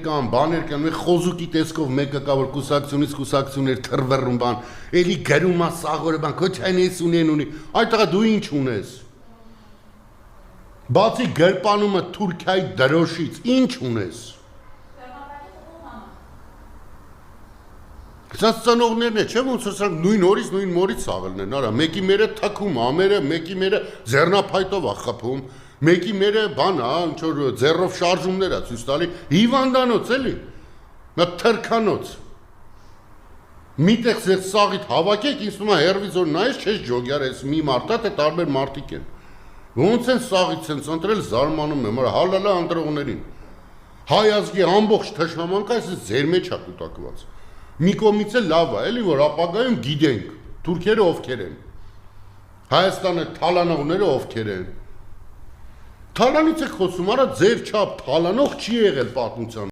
կան, բաներ կան, մեր խոզուկի տեսքով մեկը կա, որ կուսակցությունից կուսակցություններ թրվռում բան, էլի գրում է սաղորը բան, քոչայնես ունի, այդտեղը դու ինչ ունես։ Բացի գրպանումը Թուրքիայի դրոշից, ինչ ունես։ Սա ծնողներն է, չէ՞ ոնց որ նույն օրից նույն մորից ցաղելն են, արա, մեկի մերը թքում ամերը, մեկի մերը ձեռնափայտով է խփում, մեկի մերը բան է, ինչ որ ձեռով շարժումներ է ցույց տալի, հիվանդանոց էլի։ Նա թրքանոց։ Միտեղ ձեր սաղիդ հավաքեք, ինձ թվում է հերվից որ նայես, չես ջոգյար, ես մի մարդա, թե տարբեր մարդիկ են։ Ոնց են սաղից են ընտրել զարմանում եմ, հալալա ընտրողներին։ Հայ ազգի ամբողջ թշնամանքը այս ձեր մեջ է կուտակված։ Մի կողմից է լավ է, էլի որ ապագայում գիտենք, թուրքերը ովքեր են։ Հայաստանը թալանողները ովքեր են։ Թալանից եք խոսում, արա ձեր չափ թալանող չի եղել պատմության